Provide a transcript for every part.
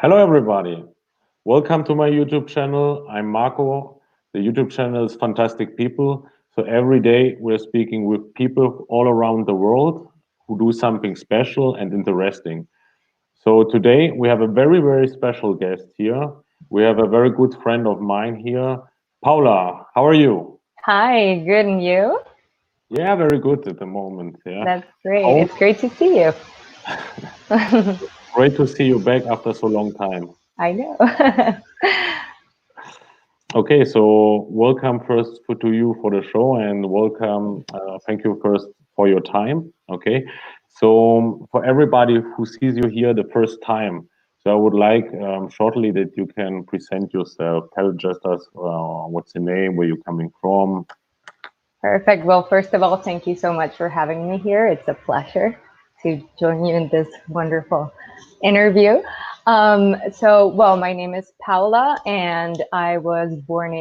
Hello, everybody. Welcome to my YouTube channel. I'm Marco. The YouTube channel is Fantastic People. So every day we're speaking with people all around the world who do something special and interesting. So today we have a very, very special guest here. We have a very good friend of mine here. Paula, how are you? Hi, good, and you? Yeah, very good at the moment. Yeah. That's great. How It's great to see you. great to see you back after so long time. I know. Okay, so welcome first to you for the show and welcome. Thank you first for your time. Okay, so for everybody who sees you here the first time, so I would like shortly that you can present yourself. Tell just us what's your name, where you're coming from. Perfect. Well, first of all, thank you so much for having me here. It's a pleasure to join you in this wonderful interview. Well, my name is Paola, and I was born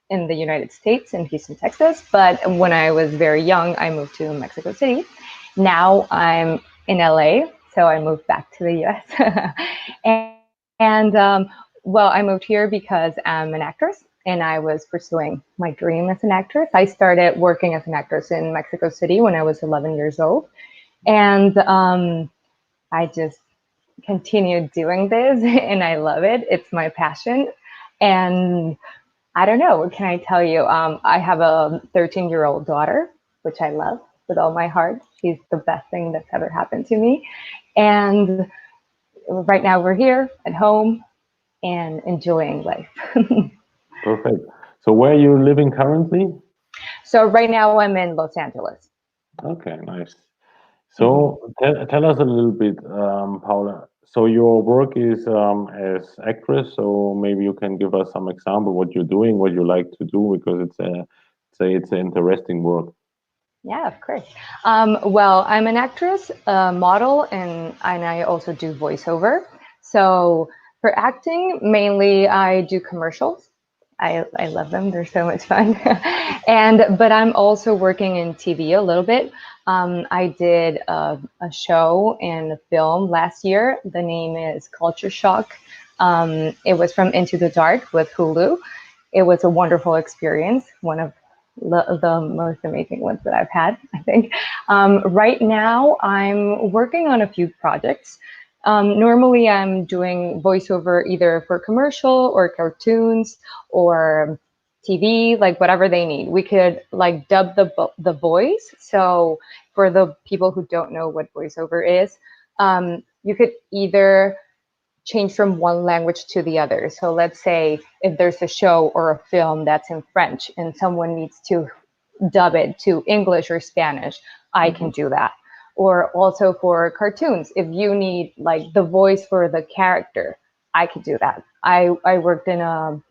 in the United States in Houston, Texas. But when I was very young, I moved to Mexico City. Now I'm in LA, so I moved back to the US. And I moved here because I'm an actress and I was pursuing my dream as an actress. I started working as an actress in Mexico City when I was 11 years old. And I just continued doing this and I love it. It's my passion. And I don't know, what can I tell you? I have a 13-year-old daughter, which I love with all my heart. She's the best thing that's ever happened to me. And right now we're here at home and enjoying life. Perfect. So where are you living currently? So right now I'm in Los Angeles. Okay, nice. Mhm. So tell us a little bit, Paula. So your work is as actress, so maybe you can give us some example what you're doing, what you like to do, because it's a say it's an interesting work. Yeah, of course. Well, I'm an actress, a model, and I also do voiceover. So for acting, mainly I do commercials. I love them. They're so much fun. But I'm also working in TV a little bit. I did a show and a film last year. The name is Culture Shock. It was from Into the Dark with Hulu. It was a wonderful experience, one of the most amazing ones that I've had, I think. Right now, I'm working on a few projects. Normally, I'm doing voiceover either for commercial or cartoons or TV, like whatever they need. We could like dub the voice. So for the people who don't know what voiceover is, you could either change from one language to the other. So let's say if there's a show or a film that's in French and someone needs to dub it to English or Spanish, I can Hmm. do that. Or also for cartoons, if you need like the voice for the character, I could do that. I worked in a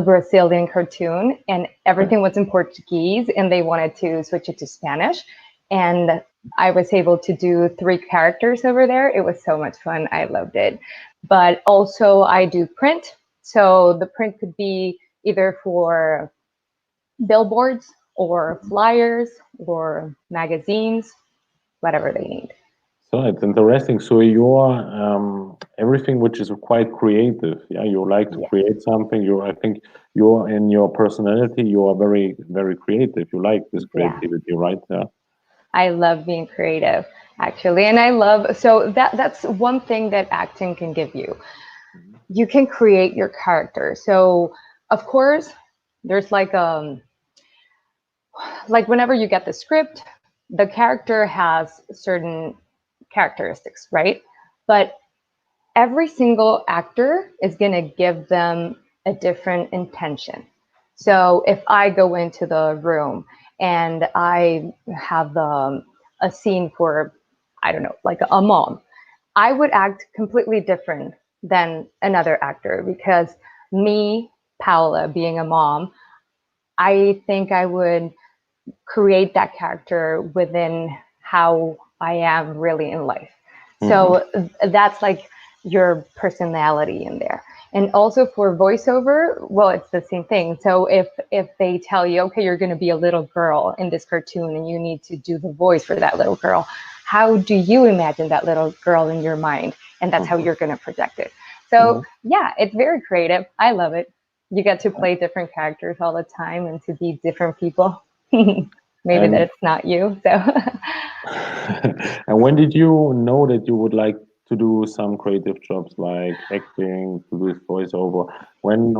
Brazilian cartoon and Okay. everything was in Portuguese and they wanted to switch it to Spanish. And I was able to do three characters over there. It was so much fun. I loved it. But also, I do print. So the print could be either for billboards or flyers or magazines, whatever they need. So it's interesting. So you're everything which is quite creative. Yeah, you like to Yeah. create something. I think you're in your personality. You are very, very creative. You like this Yeah. creativity, right? Yeah. I love being creative, actually. And I love, so that's one thing that acting can give you. You can create your character. So, of course, there's like whenever you get the script, the character has certain characteristics, right? But every single actor is going to give them a different intention. So if I go into the room and I have a scene for, I don't know, like a mom, I would act completely different than another actor because me, Paola, being a mom, I think I would create that character within how I am really in life. Hmm. So that's like your personality in there. And also for voiceover, well, it's the same thing. So if they tell you, okay, you're going to be a little girl in this cartoon and you need to do the voice for that little girl, how do you imagine that little girl in your mind? and that's how Mhm. you're going to project it. So Mhm. yeah, it's very creative. I love it. You get to play different characters all the time and to be different people. Maybe that And it's not you. So and when did you know that you would like to do some creative jobs like acting, to do voiceover? When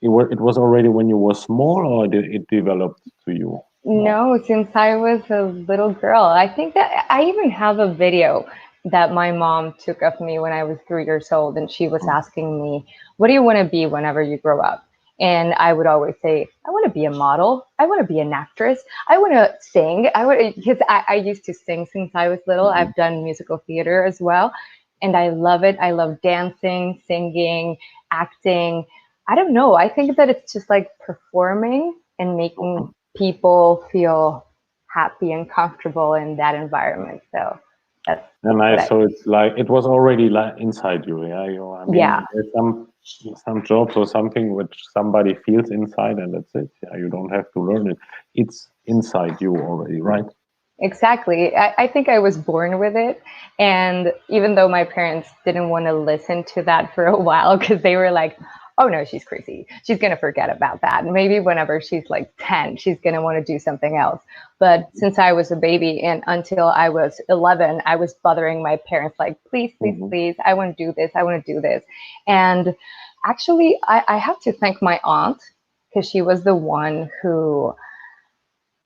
it was already when you were small, or did it developed to you more? no, since I was a little girl, I think that I even have a video that my mom took of me when I was 3 years old, and she was asking me, "What do you want to be whenever you grow up?" And I would always say, "I want to be a model. I want to be an actress. I want to sing. I want because I used to sing since I was little. Mhm. I've done musical theater as well, and I love it. I love dancing, singing, acting. I don't know. I think that it's just like performing and making people feel happy and comfortable in that environment. So that's And I what I, so it's like it was already like inside you, yeah. I yeah, mean, there's some jobs or something which somebody feels inside, and that's it. Yeah, you don't have to learn it. It's inside you already, right? exactly. I think I was born with it. And even though my parents didn't want to listen to that for a while, because they were like, oh no, she's crazy. She's going to forget about that. And maybe whenever she's like 10, she's going to want to do something else. But since I was a baby and until I was 11, I was bothering my parents like, please, please, Hmm. please, I want to do this. I want to do this. And actually, I have to thank my aunt because she was the one who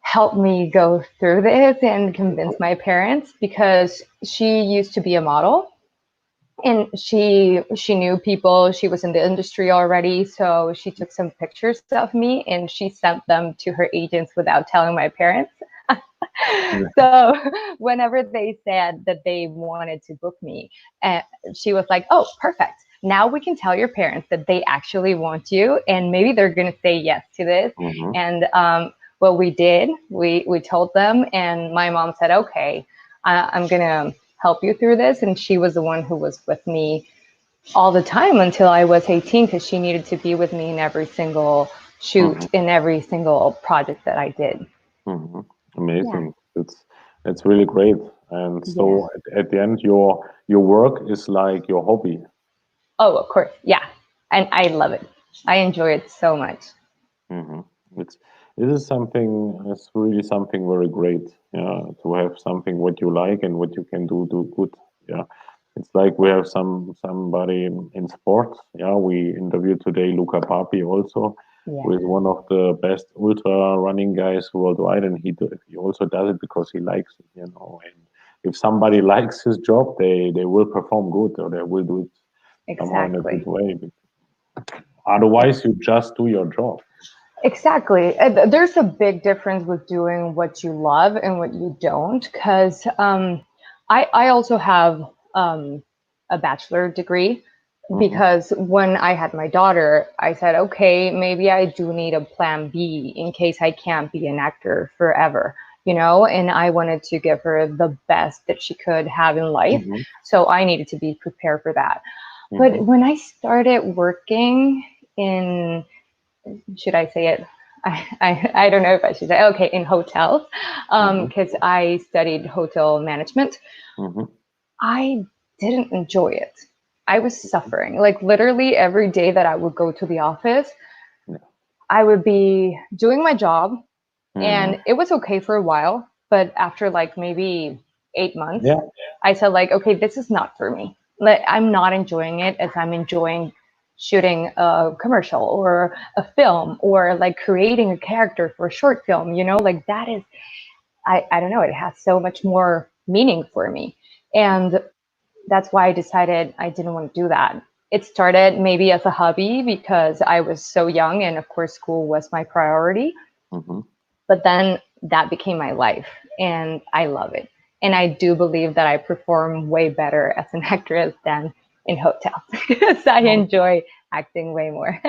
help me go through this and convince my parents because she used to be a model and she knew people. She was in the industry already, so she took some pictures of me and she sent them to her agents without telling my parents. So whenever they said that they wanted to book me, uh, she was like, oh, perfect, now we can tell your parents that they actually want you and maybe they're going to say yes to this. Hmm. And what we did, we told them, and my mom said, okay, I'm going to help you through this. And she was the one who was with me all the time until I was 18 because she needed to be with me in every single shoot, Hmm. in every single project that I did. Hmm. Yeah. Amazing. It's really great. And Yeah. so at the end, your work is like your hobby. Oh, of course. Yeah. And I love it. I enjoy it so much. Hmm. It's this is something. It's really something very great. Yeah, to have something what you like and what you can do good. Yeah, it's like we have somebody in sports. Yeah, we interviewed today Luca Papi also, who is Yeah. one of the best ultra running guys worldwide, and he also does it because he likes it. And if somebody likes his job, they will perform good, or they will do it somehow in a good Exactly. way. Otherwise, you just do your job. Exactly. There's a big difference with doing what you love and what you don't. Because I also have a bachelor degree. Hmm. Because when I had my daughter, I said, okay, maybe I do need a plan B in case I can't be an actor forever, and I wanted to give her the best that she could have in life. Hmm. So I needed to be prepared for that. But Hmm. when I started working in, should I say it? I don't know if I should say, okay, in hotels, Hmm. because I studied hotel management. Hmm. I didn't enjoy it. I was suffering. Like literally every day that I would go to the office, Yeah. I would be doing my job Hmm. and it was okay for a while. But after like maybe 8 months, Yeah. I said like, okay, this is not for me. Like I'm not enjoying it as I'm enjoying shooting a commercial or a film or like creating a character for a short film, like that is, I don't know, it has so much more meaning for me. And that's why I decided I didn't want to do that. It started maybe as a hobby because I was so young and of course school was my priority, Hmm. but then that became my life and I love it. And I do believe that I perform way better as an actress than in hotels because I enjoy acting way more.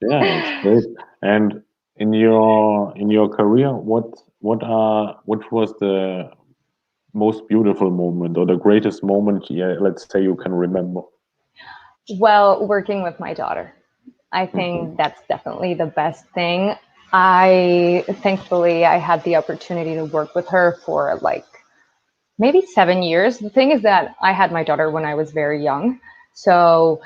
Yeah, it's great. And in your career, what was the most beautiful moment or the greatest moment? Yeah, let's say you can remember. Well, working with my daughter, I Hmm. think that's definitely the best thing. I thankfully I had the opportunity to work with her for like maybe 7 years. The thing is that I had my daughter when I was very young. So,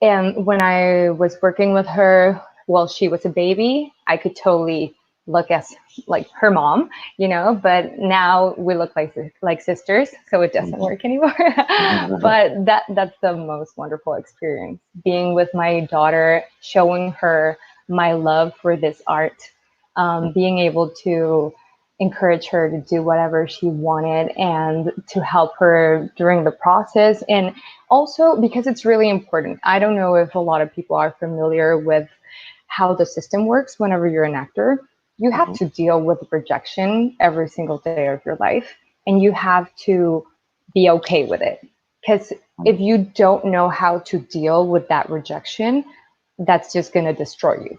and when I was working with her while she was a baby, I could totally look as like her mom, but now we look like sisters, so it doesn't Mhm. work anymore. But that's the most wonderful experience, being with my daughter, showing her my love for this art, being able to encourage her to do whatever she wanted and to help her during the process. And also because it's really important. I don't know if a lot of people are familiar with how the system works whenever you're an actor. You have Mhm. to deal with rejection every single day of your life, and you have to be okay with it. Because if you don't know how to deal with that rejection, that's just going to destroy you.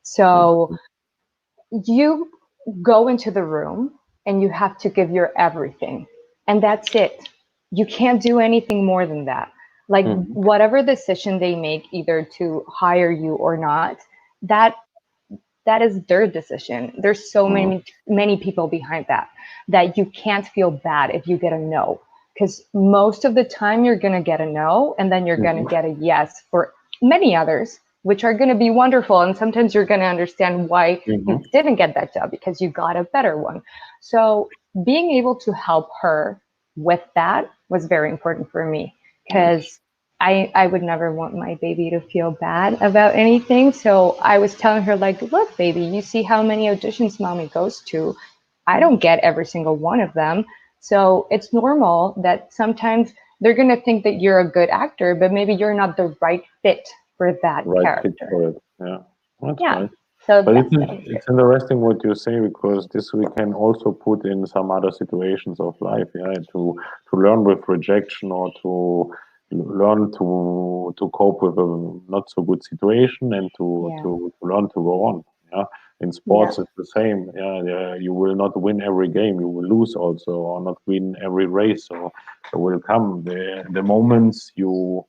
So Mhm. you go into the room and you have to give your everything, and that's it. You can't do anything more than that. Like, Mhm. whatever decision they make, either to hire you or not, that that is their decision. There's so Mhm. many people behind that you can't feel bad if you get a no, because most of the time you're going to get a no, and then you're going to Mhm. get a yes for many others, which are going to be wonderful. And sometimes you're going to understand why you Mhm. didn't get that job, because you got a better one. So being able to help her with that was very important for me, Nice. because I would never want my baby to feel bad about anything. So I was telling her, like, look, baby, you see how many auditions mommy goes to. I don't Mhm. get every single one of them. So it's normal that sometimes they're going to think that you're a good actor, but maybe you're not the right fit for that Right fit character. for it. Yeah, that's Yeah. nice. So But that was great. it's interesting what you say, because this we can also put in some other situations of life, yeah, to learn with rejection, or to learn to cope with a not so good situation, and Yeah. to learn to go on. Yeah, in Yeah. sports it's the same. Yeah, yeah, you will not win every game. You will lose also, or not win every race. So there will come the moments you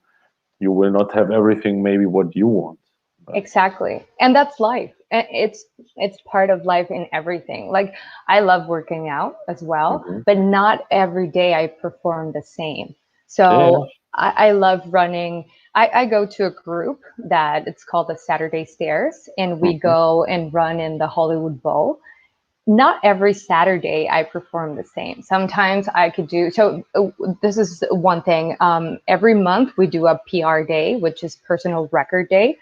will not have everything maybe what you want. But Exactly. And that's life. It's part of life in everything. Like, I love working out as well, mhm. but not every day I perform the same. Yeah, yeah. So I love running. I go to a group that it's called the Saturday Stairs, and we Mhm. go and run in the Hollywood Bowl. Not every Saturday I perform the same. Sometimes I could do so. This is one thing. Every month we do a PR day, which is personal record day,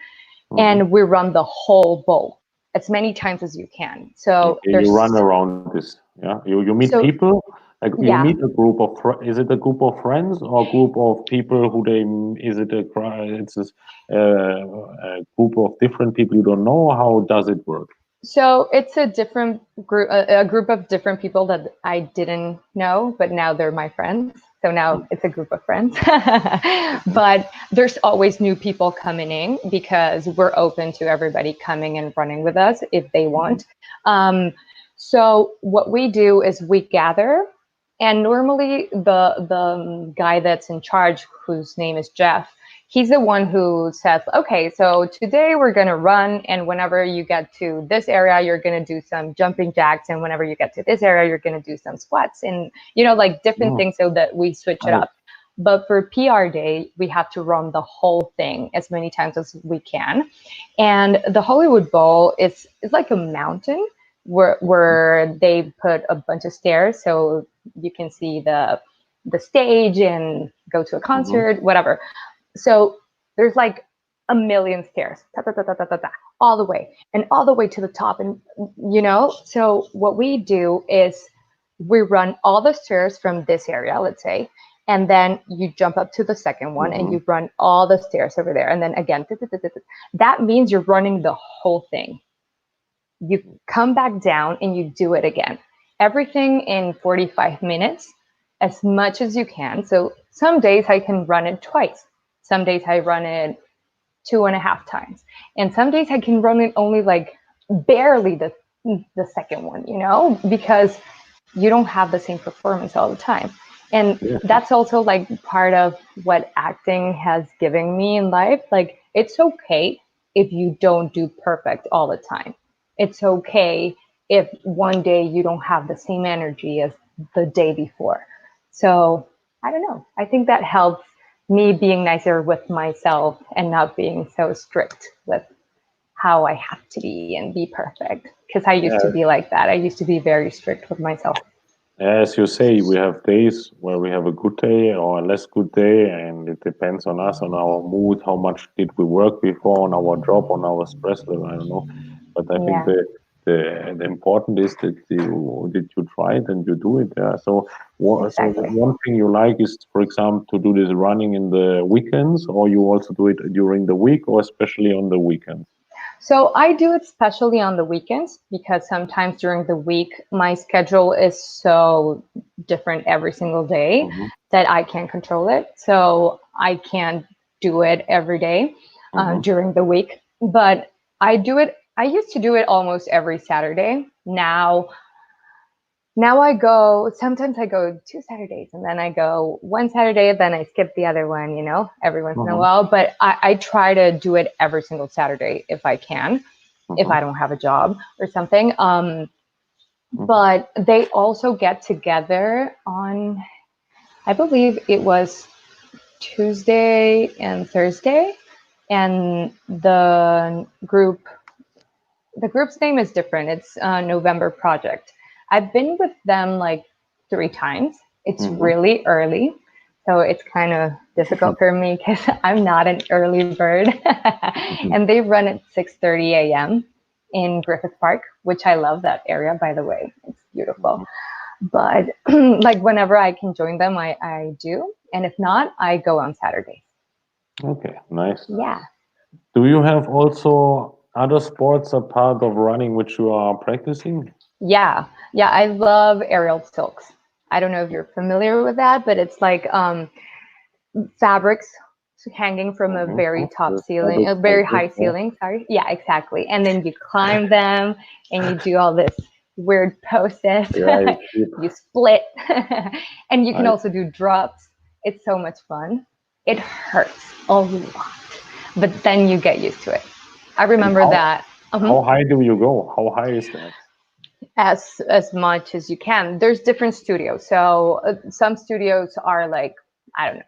Mhm. and we run the whole bowl as many times as you can. So Okay, you run there's around this. Yeah, you meet so people. Like you yeah. meet a group of is it a group of friends, or a group of people who they is it it's a group of different people you don't know? How does it work? So it's a different group, a group of different people that I didn't know, but now they're my friends. So now Mhm. it's a group of friends. Mhm. But there's always new people coming in, because we're open to everybody coming and running with us if they Mhm. want. Um, so what we do is we gather, and normally the guy that's in charge, whose name is Jeff, he's the one who says, okay, so today we're going to run, and whenever you get to this area, you're going to do some jumping jacks, and whenever you get to this area, you're going to do some squats, and like different Oh, things, so that we switch it nice. up. But for PR day, we have to run the whole thing as many times as we can. And the Hollywood Bowl is like a mountain where they put a bunch of stairs, so you can see the stage and go to a Mhm. concert, whatever. So there's like a million stairs, ta, ta, ta, ta, ta, ta, ta, all the way to the top. And, so what we do is we run all the stairs from this area, let's say, and then you jump up to the second one and Mhm. you run all the stairs over there. And then again, ta, ta, ta, ta, ta. That means you're running the whole thing. You come back down and you do it again. Everything in 45 minutes, as much as you can. So some days I can run it twice. Some days I run it 2.5 times. And some days I can run it only like barely the second one, because you don't have the same performance all the time. And Yeah. that's also like part of what acting has given me in life. Like, it's okay if you don't do perfect all the time. It's okay if one day you don't have the same energy as the day before. So I don't know. I think that helps me being nicer with myself and not being so strict with how I have to be and be perfect. Because I used to Yeah, be like that. I used to be very strict with myself. as you say, we have days where we have a good day or a less good day, and it depends on us, on our mood, how much did we work before, on our job, on our stress level. I don't know, but I think Yeah, the important is that you try it and you do it. Yeah. So exactly. one thing you like is, for example, to do this running in the weekends, or you also do it during the week, or especially on the weekends. So I do it especially on the weekends because sometimes during the week my schedule is so different every single day Hmm. that I can't control it. So I can't do it every day Hmm. during the week. But I do it. I used to do it almost every Saturday. Now I go, sometimes I go 2 Saturdays and then I go one Saturday, then I skip the other one, every once in a Hmm. while. But I try to do it every single Saturday if I can, if Hmm. I don't have a job or something. Hmm. But they also get together on, I believe it was Tuesday and Thursday. And the group's name is different. It's November Project. I've been with them like 3 times. It's Hmm. really early, so it's kind of difficult for me because I'm not an early bird. And they run at 6:30 a.m. in Griffith Park, which I love that area, by the way. It's beautiful. But like whenever I can join them, I do. And if not, I go on Saturdays. Okay, nice. Yeah. Do you have also other sports apart of running which you are practicing? Yeah, yeah, I love aerial silks. I don't know if you're familiar with that, but it's like fabrics hanging from a very Mm-hmm. top The ceiling, fabric a very skirt, high yeah. ceiling. Sorry, yeah, exactly. And then you climb them, and you do all this weird poses. Yeah, I see. You split, and you can I also do drops. It's so much fun. It hurts a lot, but then you get used to it. I and remember how that. how high do you go? How high is that? As much as you can. There's different studios. So some studios are like, I don't know,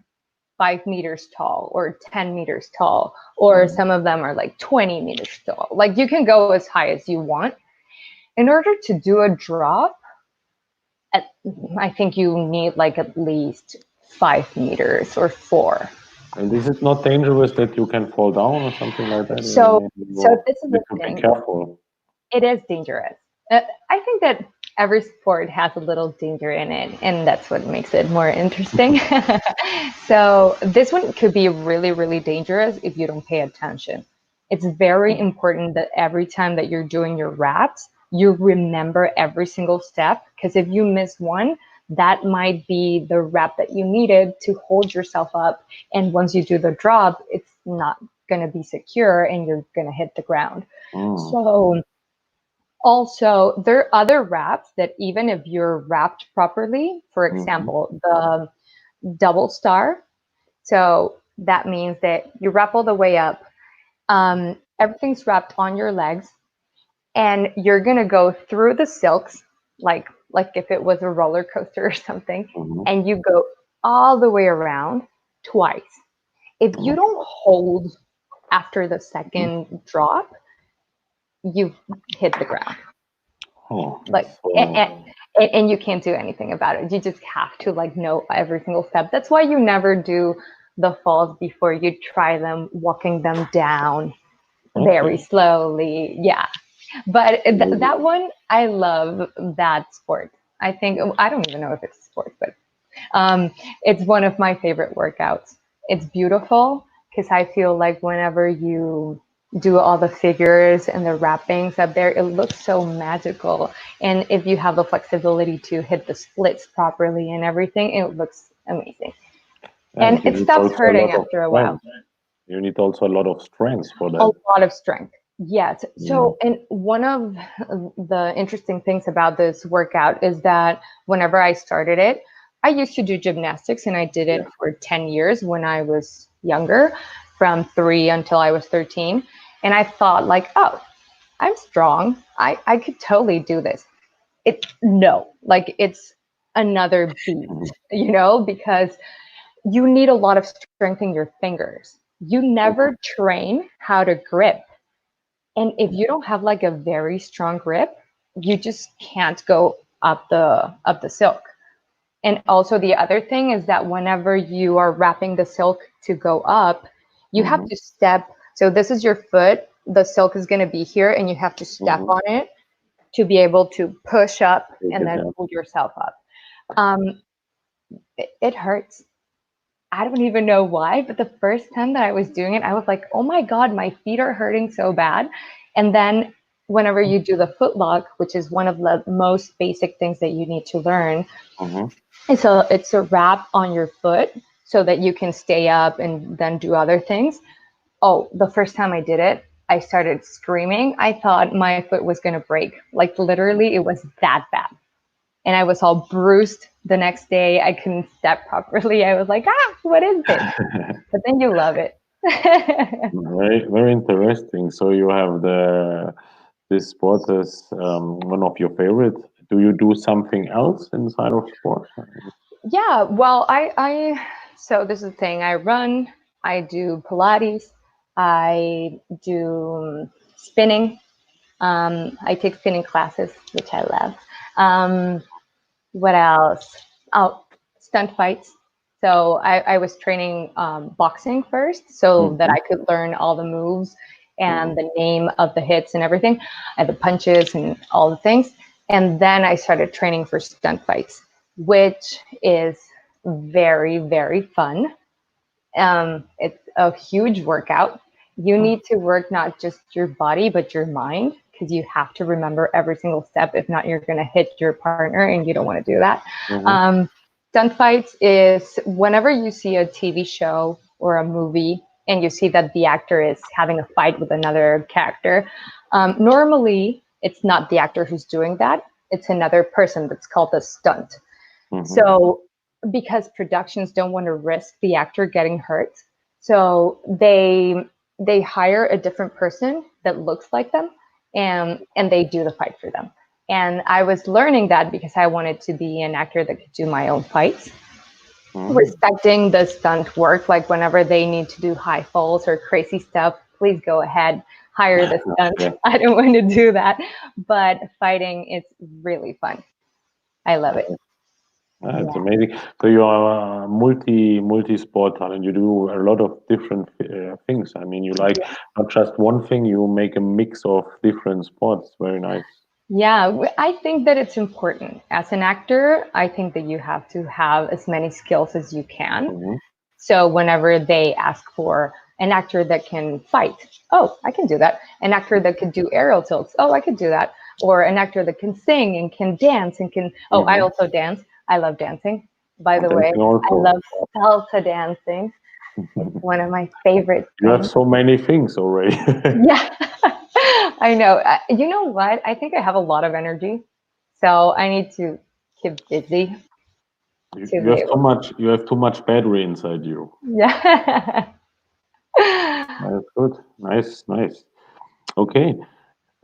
5 meters tall or 10 meters tall, or Mhm. some of them are like 20 meters tall. Like you can go as high as you want. In order to do a drop, at, I think you need like at least 5 meters or four. And is it not dangerous that you can fall down or something like that? So, so You this is need the to be thing. careful. It is dangerous. I think that every sport has a little danger in it, and that's what makes it more interesting. So, this one could be really, really dangerous if you don't pay attention. It's very important that every time that you're doing your reps, you remember every single step, because if you miss one, that might be the rep that you needed to hold yourself up. And once you do the drop, it's not going to be secure and you're going to hit the ground. Mm. So, also, there are other wraps that even if you're wrapped properly, for Mhm. example, the double star. So that means that you wrap all the way up. Everything's wrapped on your legs, and you're gonna go through the silks, like if it was a roller coaster or something, Mhm. and you go all the way around twice. If you Okay. don't hold after the Mhm. second drop, you hit the ground. Oh, Like so and you can't do anything about it. You just have to like know every single step. That's why you never do the falls before you try them, walking them down very okay. slowly. Yeah, but Really. that one, I love that sport. I think I don't even know if it's a sport, but it's one of my favorite workouts. It's beautiful because I feel like whenever you do all the figures and the wrappings up there, it looks so magical. And if you have the flexibility to hit the splits properly and everything, it looks amazing. And And you it need stops also a hurting lot of after a while. strength. You need also a lot of strength for A that. lot of strength. Yes. Mm. So, and one of the interesting things about this workout is that whenever I started it, I used to do gymnastics and I did Yeah. it for 10 years when I was younger, from 3 until I was 13. And I thought, like, oh, I'm strong. I could totally do this. No, like, it's another beat, Mhm. because you need a lot of strength in your fingers. You Okay. never train how to grip. And if you don't have like a very strong grip, you just can't go up the silk. And also the other thing is that whenever you are wrapping the silk to go up, you have Mhm. to step. So this is your foot, the silk is going to be here, and you have to step Mhm. on it to be able to push up Take and it, then yeah. pull yourself up. It hurts. I don't even know why, but the first time that I was doing it, I was like, oh my God, my feet are hurting so bad. And then whenever you do the foot lock, which is one of the most basic things that you need to learn, Mhm. it's a wrap on your foot so that you can stay up and then do other things. Oh, the first time I did it, I started screaming. I thought my foot was going to break. Like literally, it was that bad. And I was all bruised the next day. I couldn't step properly. I was like, what is this? But then you love it. Very, very interesting. So you have this sport as one of your favorites. Do you do something else inside of sport? Yeah, well, so this is the thing. I run, I do Pilates, I do spinning. I take spinning classes, which I love. Um, what else? Oh, stunt fights. So I was training boxing first so that Mhm. I could learn all the moves and Mhm. the name of the hits and everything, and the punches and all the things. And then I started training for stunt fights, which is very, very fun. It's a huge workout. You need to work not just your body, but your mind, because you have to remember every single step. If not, you're going to hit your partner, and you don't want to do that. Mhm. Um, Stunt fights is whenever you see a TV show or a movie and you see that the actor is having a fight with another character. Normally, it's not the actor who's doing that, it's another person that's called a stunt. Mhm. So, because productions don't want to risk the actor getting hurt, so they hire a different person that looks like them, and they do the fight for them. And I was learning that because I wanted to be an actor that could do my own fights, Mhm. respecting the stunt work. Like whenever they need to do high falls or crazy stuff, please go ahead, hire the stunt. Yeah. I don't want to do that. But fighting is really fun. I love it. It's Yeah. amazing. So you are a multi-sport talent. You do a lot of different things. I mean, you like not just one thing. You make a mix of different sports. Very nice. Yeah, I think that it's important. As an actor, I think that you have to have as many skills as you can. Hmm. So whenever they ask for an actor that can fight, oh, I can do that. An actor that could do aerial tilts, oh, I could do that. Or an actor that can sing and can dance and can, oh, I Hmm. also dance. I love dancing. By the way, Dancing I also. love salsa dancing. It's one of my favorite You have things. so many things already. Yeah, I know. You know what? I think I have a lot of energy, so I need to keep busy to You be have too able to. much. You have too much battery inside you. Yeah. That's good. Nice, nice. Okay.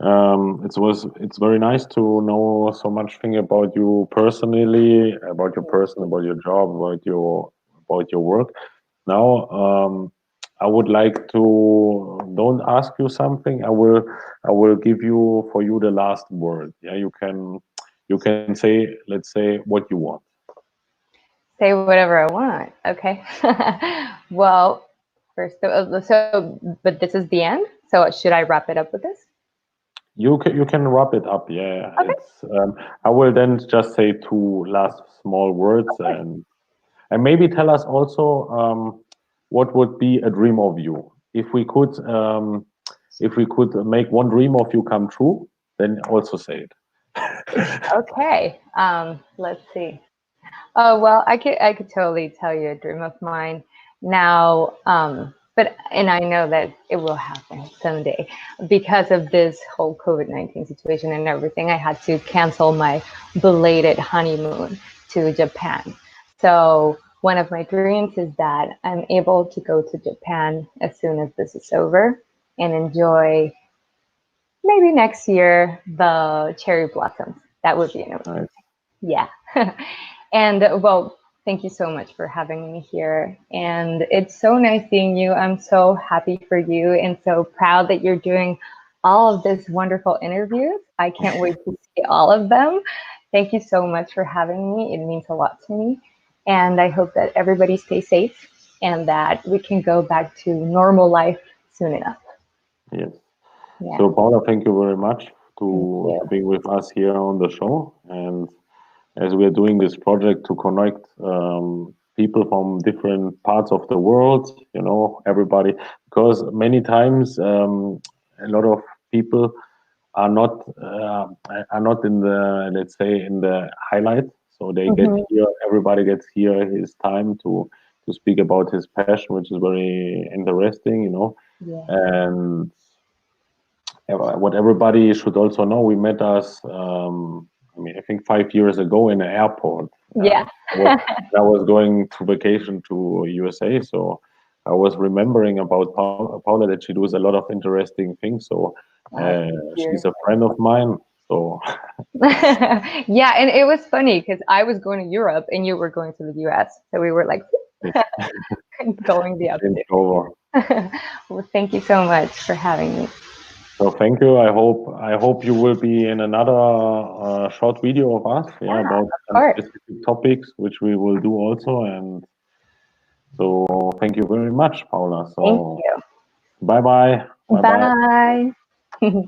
It's very nice to know so much thing about you personally, about your person, about your job, about your work. Now, I would like to don't ask you something. I will give you for you the last word. Yeah, you can say, let's say, what you want. Say whatever I want. Okay. Well, first, but this is the end. So should I wrap it up with this? You can wrap it up. Yeah, Okay. it's. I will then just say two last small words, Of course. and maybe tell us also what would be a dream of you if we could make one dream of you come true. Then also say it. Okay. Let's see. Oh well, I could totally tell you a dream of mine now. But and I know that it will happen someday because of this whole COVID-19 situation and everything. I had to cancel my belated honeymoon to Japan. So one of my dreams is that I'm able to go to Japan as soon as this is over and enjoy maybe next year the cherry blossoms. That would be amazing. Nice. Yeah. And well, thank you so much for having me here. And it's so nice seeing you. I'm so happy for you and so proud that you're doing all of this wonderful interviews. I can't wait to see all of them. Thank you so much for having me. It means a lot to me. And I hope that everybody stays safe and that we can go back to normal life soon enough. Yes. Yeah, So, Paula, thank you very much thank you. to being with us here on the show. And as we are doing this project to connect people from different parts of the world, everybody, because many times a lot of people are not in the, let's say, in the highlight. So they get Mhm. here, everybody gets here his time to speak about his passion, which is very interesting. Yeah. And what everybody should also know, we met us, I mean, I think 5 years ago in an airport. Yeah. I was going to vacation to USA, so I was remembering about Paula that she does a lot of interesting things. So Oh, thank she's you. a friend of mine. So Yeah, and it was funny because I was going to Europe and you were going to the US. So we were like yes, going the changed over. opposite. Well, thank you so much for having me. So thank you. I hope you will be in another short video of us, yeah, Yeah, about of some course. specific topics, which we will do also. And so thank you very much, Paula. Thank So you. bye bye. Bye bye. Bye.